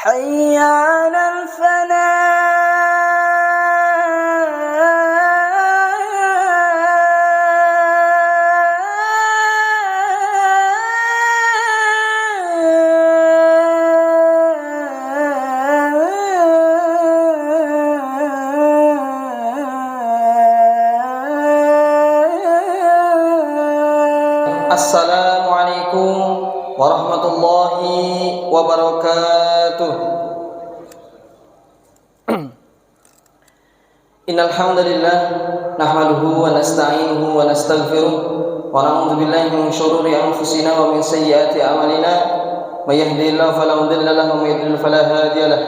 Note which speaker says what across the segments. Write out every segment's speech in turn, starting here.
Speaker 1: حي على
Speaker 2: Assalamualaikum warahmatullahi wabarakatuh. Innal hamdalillah nahmaduhu wa nasta'inuhu wa nastaghfiruh wa na'udzu billahi min shururi anfusina wa min sayyiati a'malina. May yahdihillahu fala mudilla lahu wa may yudlil fala hadiya lahu.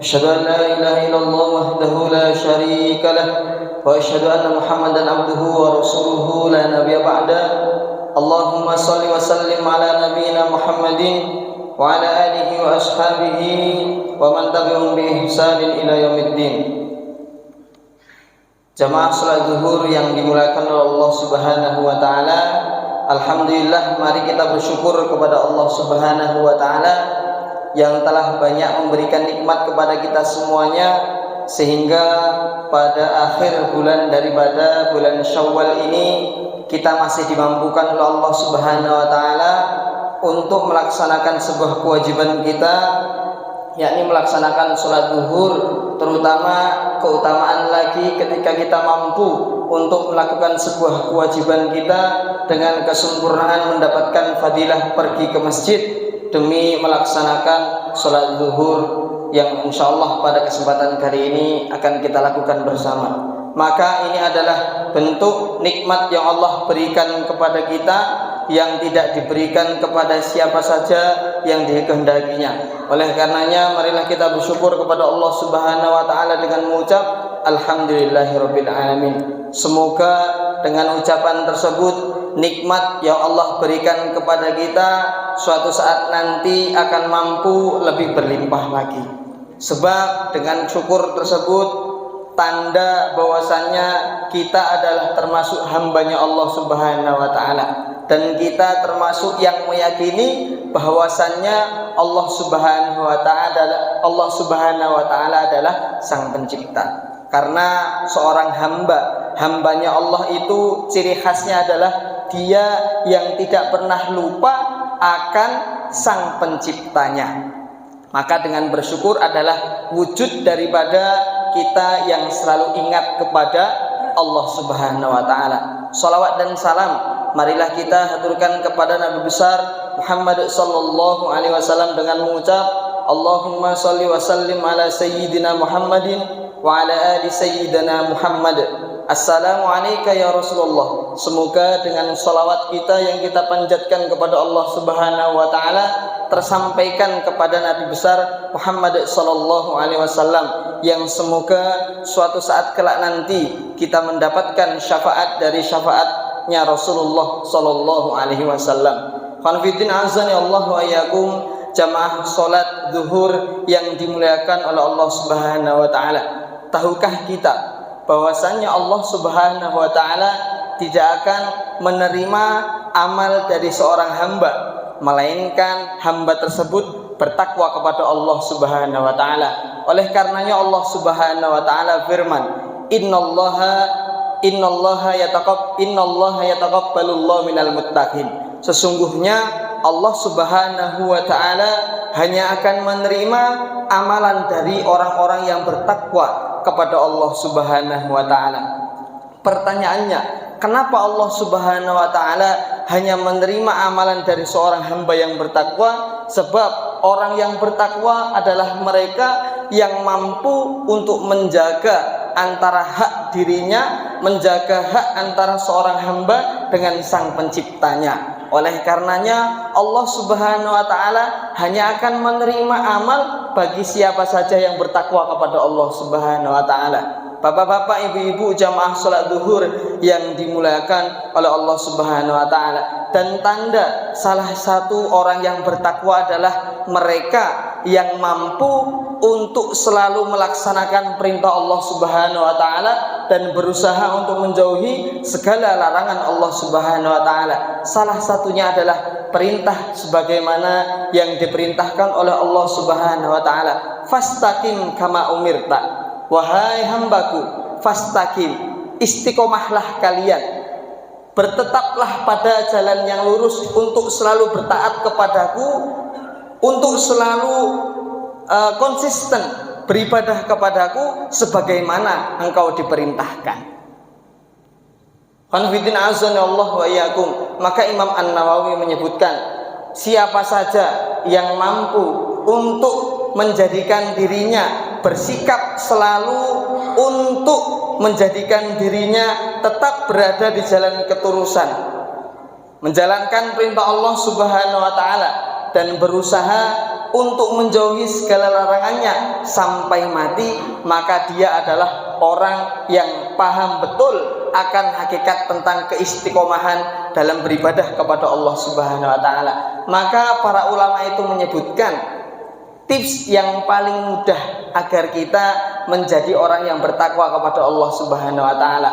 Speaker 2: Asyhadu an la ilaha illallah wahdahu la syarika lahu wa asyhadu anna Muhammadan abduhu wa rasuluhu la nabiyya ba'da. Allahumma salli wa sallim ala nabiyyina Muhammadin wa ala alihi wa ashabihi wa man tabi'ahum bi ihsanin ila yaumiddin. Jamaah salat zuhur yang dimuliakan oleh Allah Subhanahu wa taala, alhamdulillah mari kita bersyukur kepada Allah Subhanahu wa taala yang telah banyak memberikan nikmat kepada kita semuanya, sehingga pada akhir bulan daripada bulan Syawal ini kita masih dimampukan oleh Allah Subhanahu wa taala untuk melaksanakan sebuah kewajiban kita, yakni melaksanakan sholat zuhur, terutama keutamaan lagi ketika kita mampu untuk melakukan sebuah kewajiban kita dengan kesempurnaan mendapatkan fadilah pergi ke masjid demi melaksanakan sholat zuhur yang insyaallah pada kesempatan kali ini akan kita lakukan bersama. Maka ini adalah bentuk nikmat yang Allah berikan kepada kita yang tidak diberikan kepada siapa saja yang dikehendakinya. Oleh karenanya marilah kita bersyukur kepada Allah Subhanahu wa taala dengan mengucap alhamdulillahirabbil alamin. Semoga dengan ucapan tersebut nikmat yang Allah berikan kepada kita suatu saat nanti akan mampu lebih berlimpah lagi. Sebab dengan syukur tersebut tanda bahwasannya kita adalah termasuk hambanya Allah Subhanahu wa taala, dan kita termasuk yang meyakini bahwasannya Allah Subhanahu wa taala adalah sang pencipta. Karena seorang hambanya Allah itu ciri khasnya adalah dia yang tidak pernah lupa akan sang penciptanya. Maka dengan bersyukur adalah wujud daripada kita yang selalu ingat kepada Allah Subhanahu wa taala. Shalawat dan salam marilah kita haturkan kepada Nabi besar Muhammad sallallahu alaihi wasallam dengan mengucap Allahumma shalli wa sallim ala sayyidina Muhammadin wa ala ali sayyidina Muhammad. Assalamu alayka ya Rasulullah. Semoga dengan salawat kita yang kita panjatkan kepada Allah Subhanahu wa taala tersampaikan kepada Nabi besar Muhammad sallallahu alaihi wasallam, yang semoga suatu saat kelak nanti kita mendapatkan syafaat dari syafaatnya Rasulullah sallallahu alaihi wasallam. Khonfidin azani Allah wa iyyakum, jamaah salat zuhur yang dimuliakan oleh Allah Subhanahu wa taala. Tahukah kita bahwasannya Allah Subhanahu wa taala tidak akan menerima amal dari seorang hamba melainkan hamba tersebut bertakwa kepada Allah Subhanahu wa taala. Oleh karenanya Allah Subhanahu wa taala firman, innallaha yataqabbalullahu minal muttaqin. Sesungguhnya Allah Subhanahu wa taala hanya akan menerima amalan dari orang-orang yang bertakwa kepada Allah Subhanahu wa taala. Pertanyaannya, kenapa Allah Subhanahu wa taala hanya menerima amalan dari seorang hamba yang bertakwa? Sebab orang yang bertakwa adalah mereka yang mampu untuk menjaga antara hak dirinya, menjaga hak antara seorang hamba dengan sang penciptanya. Oleh karenanya Allah Subhanahu wa taala hanya akan menerima amal bagi siapa saja yang bertakwa kepada Allah Subhanahu wa taala. Bapak-bapak, ibu-ibu, jamaah salat zuhur yang dimuliakan oleh Allah Subhanahu wa taala, dan tanda salah satu orang yang bertakwa adalah mereka yang mampu untuk selalu melaksanakan perintah Allah Subhanahu wa taala dan berusaha untuk menjauhi segala larangan Allah Subhanahu wa taala. Salah satunya adalah perintah sebagaimana yang diperintahkan oleh Allah Subhanahu wa taala. Fastaqim kama umirta. Wahai hambaku, fastaqim, istiqomahlah kalian. Bertetaplah pada jalan yang lurus untuk selalu bertaat kepadaku, untuk selalu konsisten beribadah kepadaku sebagaimana engkau diperintahkan. Qanfiddin azanallah wa iyyakum. Maka Imam An-Nawawi menyebutkan, siapa saja yang mampu untuk menjadikan dirinya bersikap selalu untuk menjadikan dirinya tetap berada di jalan keturusan, menjalankan perintah Allah Subhanahu wa taala dan berusaha untuk menjauhi segala larangannya sampai mati, maka dia adalah orang yang paham betul akan hakikat tentang keistiqomahan dalam beribadah kepada Allah Subhanahu wa taala. Maka para ulama itu menyebutkan tips yang paling mudah agar kita menjadi orang yang bertakwa kepada Allah Subhanahu wa taala.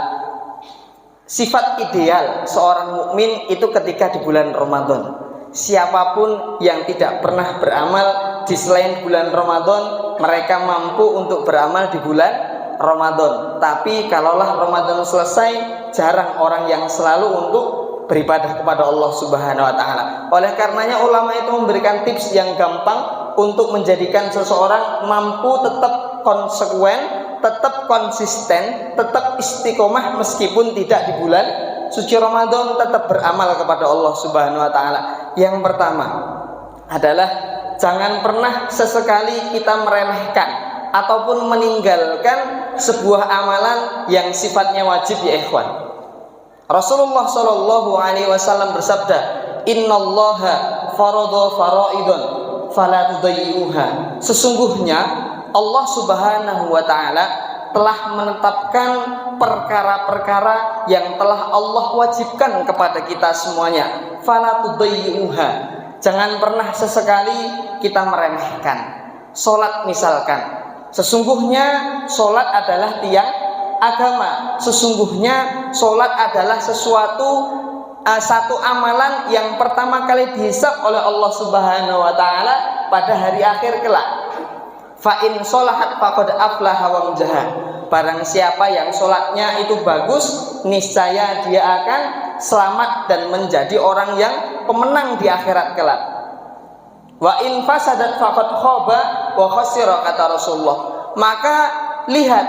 Speaker 2: Sifat ideal seorang mukmin itu ketika di bulan Ramadan. Siapapun yang tidak pernah beramal di selain bulan Ramadan, mereka mampu untuk beramal di bulan Ramadan. Tapi kalaulah Ramadan selesai, jarang orang yang selalu untuk beribadah kepada Allah Subhanahu wa taala. Oleh karenanya ulama itu memberikan tips yang gampang untuk menjadikan seseorang mampu tetap konsekuen, tetap konsisten, tetap istiqomah meskipun tidak di bulan suci Ramadan, tetap beramal kepada Allah Subhanahu wa taala. Yang pertama adalah jangan pernah sesekali kita meremehkan ataupun meninggalkan sebuah amalan yang sifatnya wajib, ya ikhwan. Rasulullah Shallallahu alaihi wasallam bersabda, "Innallaha farada faraidun fala tudayyi'uha." Sesungguhnya Allah Subhanahu wa taala telah menetapkan perkara-perkara yang telah Allah wajibkan kepada kita semuanya. Fala tudayyi'uha. Jangan pernah sesekali kita meremehkan. Salat misalkan. Sesungguhnya salat adalah tiang agama. Sesungguhnya salat adalah satu amalan yang pertama kali dihisab oleh Allah Subhanahu wa taala pada hari akhir kelak. Fa in sholahat faqad aflaha wa anjaha. Barang siapa yang sholatnya itu bagus, niscaya dia akan selamat dan menjadi orang yang pemenang di akhirat kelak. Wa in fasadat faqad khaba wa khasira, kata Rasulullah. Maka lihat,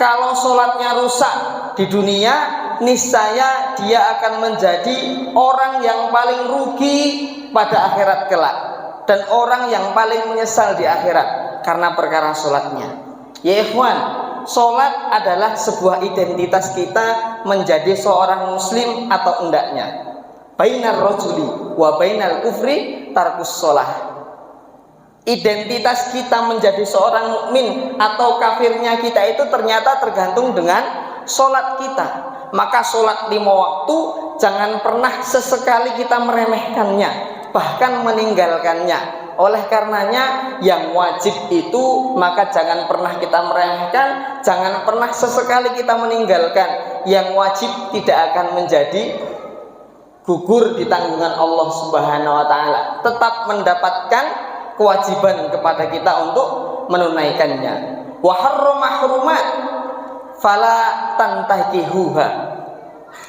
Speaker 2: kalau sholatnya rusak di dunia, niscaya dia akan menjadi orang yang paling rugi pada akhirat kelak dan orang yang paling menyesal di akhirat karena perkara sholatnya. Ya ikhwan, sholat adalah sebuah identitas kita menjadi seorang muslim atau hendaknya. Bainar rajuli wa bainal kufri tarkus sholah. Identitas kita menjadi seorang mukmin atau kafirnya kita itu ternyata tergantung dengan sholat kita. Maka sholat 5 waktu jangan pernah sesekali kita meremehkannya, bahkan meninggalkannya. Oleh karenanya yang wajib itu maka jangan pernah kita meremehkan, jangan pernah sesekali kita meninggalkan. Yang wajib tidak akan menjadi gugur di tanggungan Allah Subhanahu wa taala, tetap mendapatkan kewajiban kepada kita untuk menunaikannya. Wa harrama hurumat fala tantahihuha.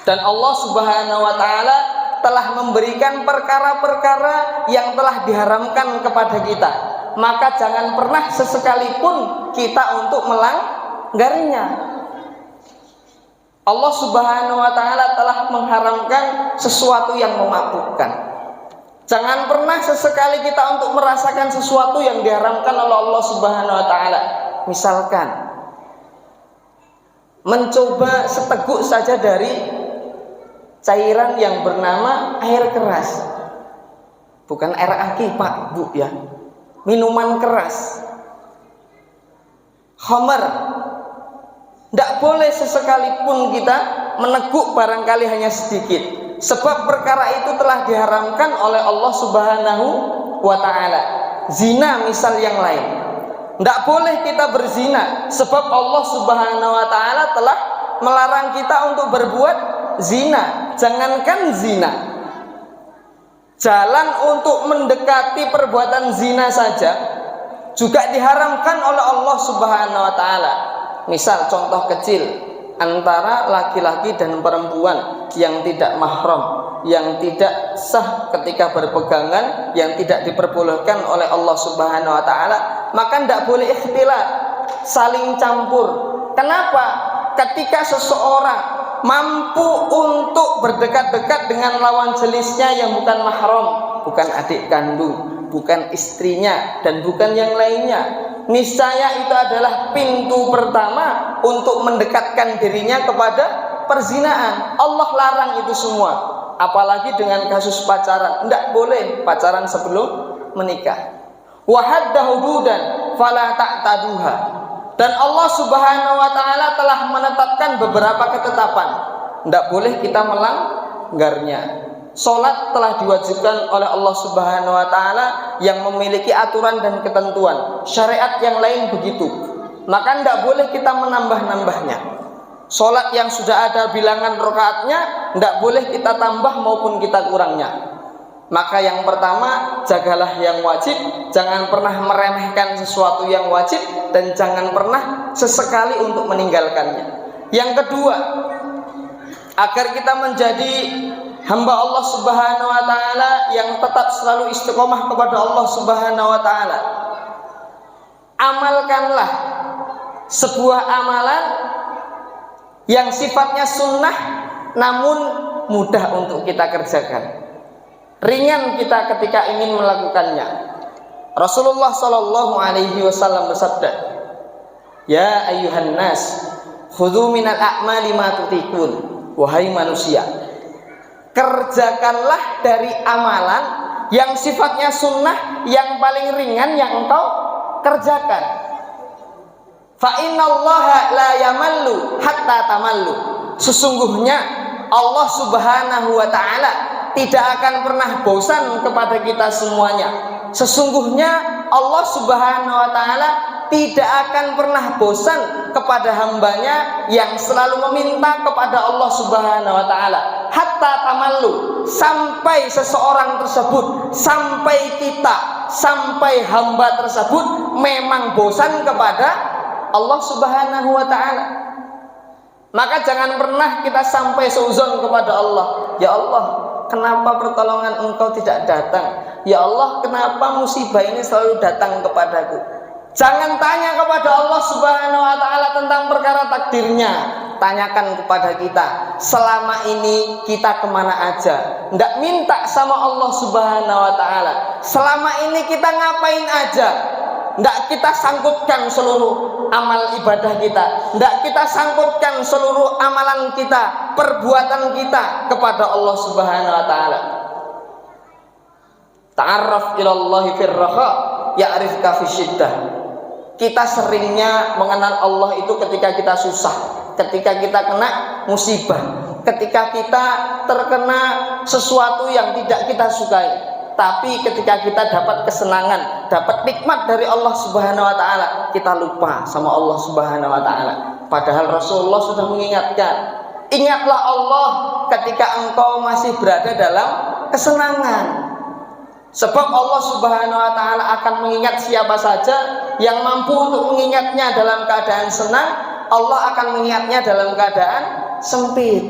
Speaker 2: Dan Allah Subhanahu wa taala telah memberikan perkara-perkara yang telah diharamkan kepada kita, maka jangan pernah sesekalipun kita untuk melanggarnya. Allah Subhanahu wa taala telah mengharamkan sesuatu yang memabukkan. Jangan pernah sesekali kita untuk merasakan sesuatu yang diharamkan oleh Allah Subhanahu wa taala. Misalkan mencoba seteguk saja dari cairan yang bernama air keras, bukan air aki pak bu ya, minuman keras, khamar. Tidak boleh sesekalipun kita meneguk barangkali hanya sedikit, sebab perkara itu telah diharamkan oleh Allah Subhanahu wa taala. Zina misal yang lain, tidak boleh kita berzina, sebab Allah Subhanahu wa taala telah melarang kita untuk berbuat zina. Jangankan zina, jalan untuk mendekati perbuatan zina saja juga diharamkan oleh Allah Subhanahu wa taala. Misal contoh kecil, antara laki-laki dan perempuan yang tidak mahram, yang tidak sah ketika berpegangan, yang tidak diperbolehkan oleh Allah Subhanahu wa taala, maka tidak boleh ikhtilat, saling campur. Kenapa? Ketika seseorang mampu untuk berdekat-dekat dengan lawan jenisnya yang bukan mahram, bukan adik kandung, bukan istrinya, dan bukan yang lainnya, niscaya itu adalah pintu pertama untuk mendekatkan dirinya kepada perzinaan. Allah larang itu semua. Apalagi dengan kasus pacaran, tidak boleh pacaran sebelum menikah. Wa hadda hududan fala ta'taduha. Dan Allah Subhanahu wa taala telah menetapkan beberapa ketetapan, tidak boleh kita melanggarnya. Salat telah diwajibkan oleh Allah Subhanahu wa taala yang memiliki aturan dan ketentuan. Syariat yang lain begitu. Maka tidak boleh kita menambah-nambahnya. Salat yang sudah ada bilangan rakaatnya tidak boleh kita tambah maupun kita kurangnya. Maka yang pertama, jagalah yang wajib, jangan pernah meremehkan sesuatu yang wajib, dan jangan pernah sesekali untuk meninggalkannya. Yang kedua, agar kita menjadi hamba Allah Subhanahu wa taala yang tetap selalu istiqomah kepada Allah Subhanahu wa taala, amalkanlah sebuah amalan yang sifatnya sunnah namun mudah untuk kita kerjakan, ringan kita ketika ingin melakukannya. Rasulullah Shallallahu Alaihi Wasallam bersabda, "Ya ayyuhan nas, khudhu minal a'mali ma tutikun." Wahai manusia, kerjakanlah dari amalan yang sifatnya sunnah, yang paling ringan yang engkau kerjakan. Fa innallaha la yamallu hatta tamallu. Sesungguhnya Allah Subhanahu wa taala tidak akan pernah bosan kepada kita semuanya. Sesungguhnya Allah Subhanahu wa taala tidak akan pernah bosan kepada hambanya yang selalu meminta kepada Allah Subhanahu wa taala. Hatta tamallu, sampai seseorang tersebut, sampai kita, sampai hamba tersebut memang bosan kepada Allah Subhanahu wa taala. Maka jangan pernah kita sampai seuzon kepada Allah, ya Allah, kenapa pertolongan engkau tidak datang? Ya Allah, kenapa musibah ini selalu datang kepadaku? Jangan tanya kepada Allah Subhanahu wa taala tentang perkara takdirnya. Tanyakan kepada kita, selama ini kita kemana aja? Nggak minta sama Allah Subhanahu wa taala, selama ini kita ngapain aja? Nggak kita sangkutkan seluruh amal ibadah kita, nggak kita sangkutkan seluruh amalan kita, perbuatan kita kepada Allah Subhanahu wa taala. Ta'arraf ilallahi firraha ya'rifka fisyiddah. Kita seringnya mengenal Allah itu ketika kita susah, ketika kita kena musibah, ketika kita terkena sesuatu yang tidak kita sukai. Tapi ketika kita dapat kesenangan, dapat nikmat dari Allah Subhanahu wa taala, kita lupa sama Allah Subhanahu wa taala. Padahal Rasulullah sudah mengingatkan, ingatlah Allah ketika engkau masih berada dalam kesenangan. Sebab Allah Subhanahu wa taala akan mengingat siapa saja yang mampu untuk mengingatnya dalam keadaan senang, Allah akan mengingatnya dalam keadaan sempit.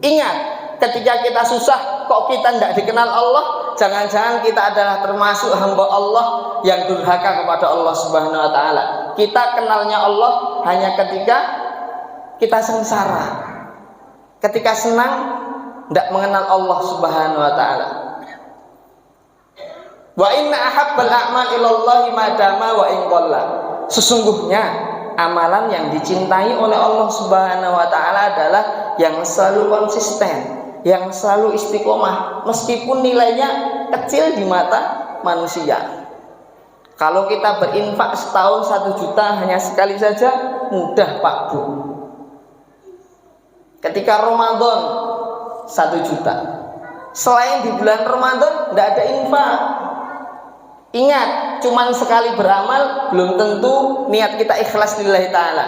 Speaker 2: Ingat, ketika kita susah kok kita tidak dikenal Allah, jangan-jangan kita adalah termasuk hamba Allah yang durhaka kepada Allah Subhanahu wa taala. Kita kenalnya Allah hanya ketika kita sengsara. Ketika senang tidak mengenal Allah Subhanahu wa taala. Wa inna ahabbal a'mal ilallahi madama wa in qalla. Sesungguhnya amalan yang dicintai oleh Allah Subhanahu wa taala adalah yang selalu konsisten, yang selalu istiqomah, meskipun nilainya kecil di mata manusia. Kalau kita berinfak setahun 1 juta hanya sekali saja, mudah Pak Bu. Ketika Ramadan 1 juta, selain di bulan Ramadan tidak ada infak. Ingat, cuman sekali beramal belum tentu niat kita ikhlas lillahi ta'ala.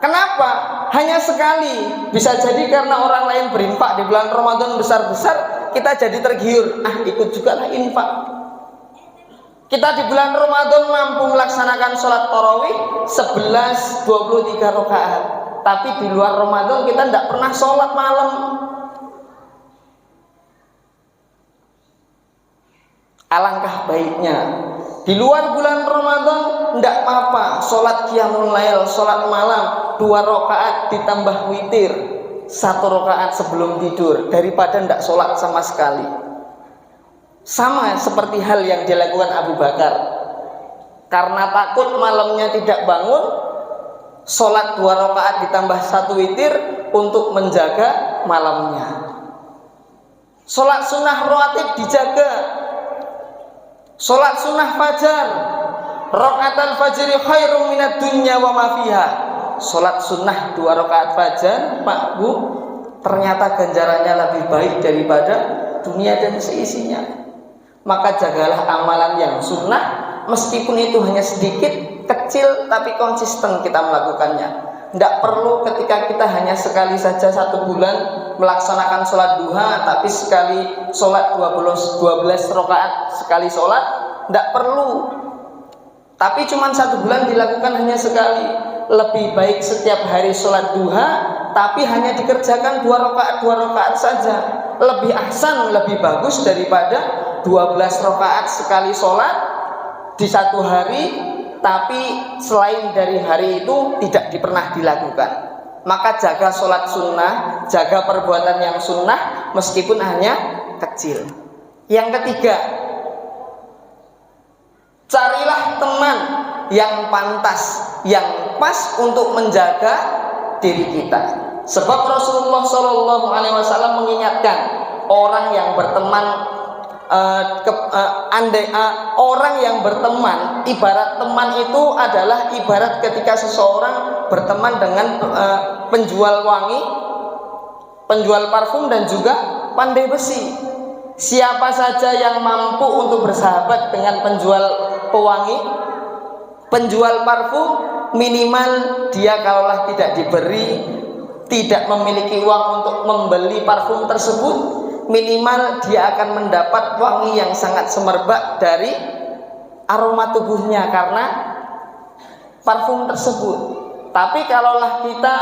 Speaker 2: Kenapa? hanya sekali. Bisa jadi karena orang lain berinfak di bulan Ramadan besar-besar, kita jadi tergiur, ikut juga lah infak. Kita di bulan Ramadan mampu melaksanakan sholat tarawih 11-23 rakaat, tapi di luar Ramadan kita tidak pernah sholat malam. Alangkah baiknya di luar bulan Ramadan tidak apa-apa sholat qiyamul lail, sholat malam 2 rakaat ditambah witir 1 rakaat sebelum tidur, daripada tidak sholat sama sekali. Sama seperti hal yang dilakukan Abu Bakar, karena takut malamnya tidak bangun, sholat 2 rakaat ditambah 1 witir untuk menjaga malamnya. Sholat sunnah rawatib dijaga. Sholat sunnah fajar, rakaatul fajri khairum minad dunya wa ma fiha. Sholat sunnah 2 rakaat fajar, Pak Bu, ternyata ganjarannya lebih baik daripada dunia dan seisinya. Maka jagalah amalan yang sunnah, meskipun itu hanya sedikit, kecil, tapi konsisten kita melakukannya. Tidak perlu ketika kita hanya sekali saja 1 bulan melaksanakan sholat duha, tapi sekali sholat 12 rakaat sekali sholat, tidak perlu. Tapi cuma 1 bulan dilakukan hanya sekali. Lebih baik setiap hari sholat duha, tapi hanya dikerjakan 2 rakaat saja. Lebih ahsan, lebih bagus daripada 12 rakaat sekali sholat di 1 hari, tapi selain dari hari itu tidak pernah dilakukan. Maka jaga sholat sunnah, jaga perbuatan yang sunnah meskipun hanya kecil. Yang ketiga, carilah teman yang pantas, yang pas untuk menjaga diri kita. Sebab Rasulullah SAW mengingatkan orang yang berteman, orang yang berteman, ibarat teman itu adalah ibarat ketika seseorang berteman dengan penjual wangi, penjual parfum dan juga pandai besi. Siapa saja yang mampu untuk bersahabat dengan penjual pewangi, penjual parfum, minimal dia kalaulah tidak diberi, tidak memiliki uang untuk membeli parfum tersebut, minimal dia akan mendapat wangi yang sangat semerbak dari aroma tubuhnya karena parfum tersebut. Tapi kalaulah kita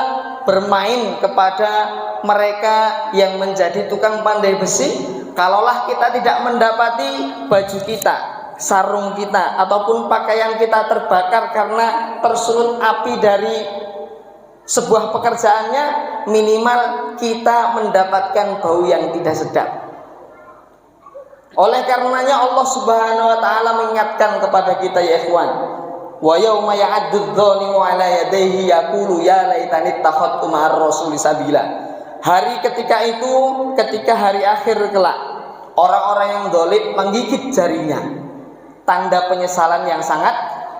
Speaker 2: bermain kepada mereka yang menjadi tukang pandai besi, kalaulah kita tidak mendapati baju kita, sarung kita, ataupun pakaian kita terbakar karena tersulut api dari sebuah pekerjaannya, minimal kita mendapatkan bau yang tidak sedap. Oleh karenanya Allah Subhanahu wa taala mengingatkan kepada kita, ya ikhwan, wa yauma ya'addu dzalimu ala yadayhi yaqulu ya laitani ittakhadtu ma'ar rasuli sabila. Hari ketika itu, ketika hari akhir kelak, orang-orang yang zalim menggigit jarinya, tanda penyesalan yang sangat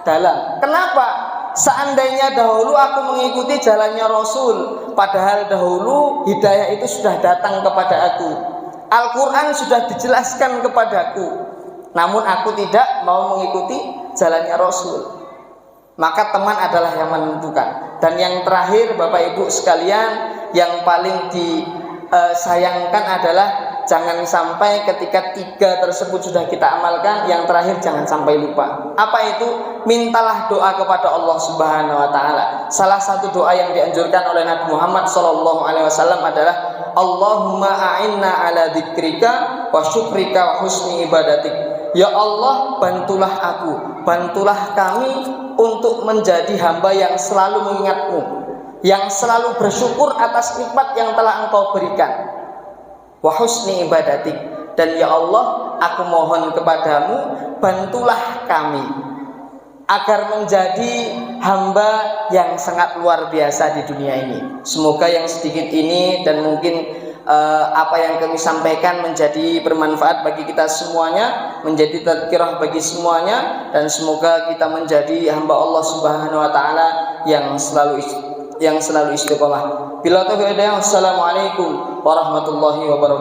Speaker 2: dalam. Kenapa? Seandainya dahulu aku mengikuti jalannya Rasul, padahal dahulu hidayah itu sudah datang kepada aku, Al-Quran sudah dijelaskan kepadaku, namun aku tidak mau mengikuti jalannya Rasul. Maka teman adalah yang menentukan. Dan yang terakhir, Bapak Ibu sekalian, yang paling disayangkan adalah jangan sampai ketika 3 tersebut sudah kita amalkan, yang terakhir jangan sampai lupa. Apa itu? Mintalah doa kepada Allah Subhanahu wa taala. Salah satu doa yang dianjurkan oleh Nabi Muhammad SAW adalah Allahumma a'inna ala dzikrika wa syukrika wa husni ibadatik. Ya Allah, bantulah aku, bantulah kami untuk menjadi hamba yang selalu mengingat-Mu, yang selalu bersyukur atas nikmat yang telah Engkau berikan, wa husni ibadatik, dan ya Allah, aku mohon kepadamu, bantulah kami agar menjadi hamba yang sangat luar biasa di dunia ini. Semoga yang sedikit ini dan mungkin apa yang kami sampaikan menjadi bermanfaat bagi kita semuanya, menjadi tadzkirah bagi semuanya, dan semoga kita menjadi hamba Allah Subhanahu wa taala yang selalu istiqomah. Bila taufiq hidayah, wassalamualaikum warahmatullahi wabarakatuh.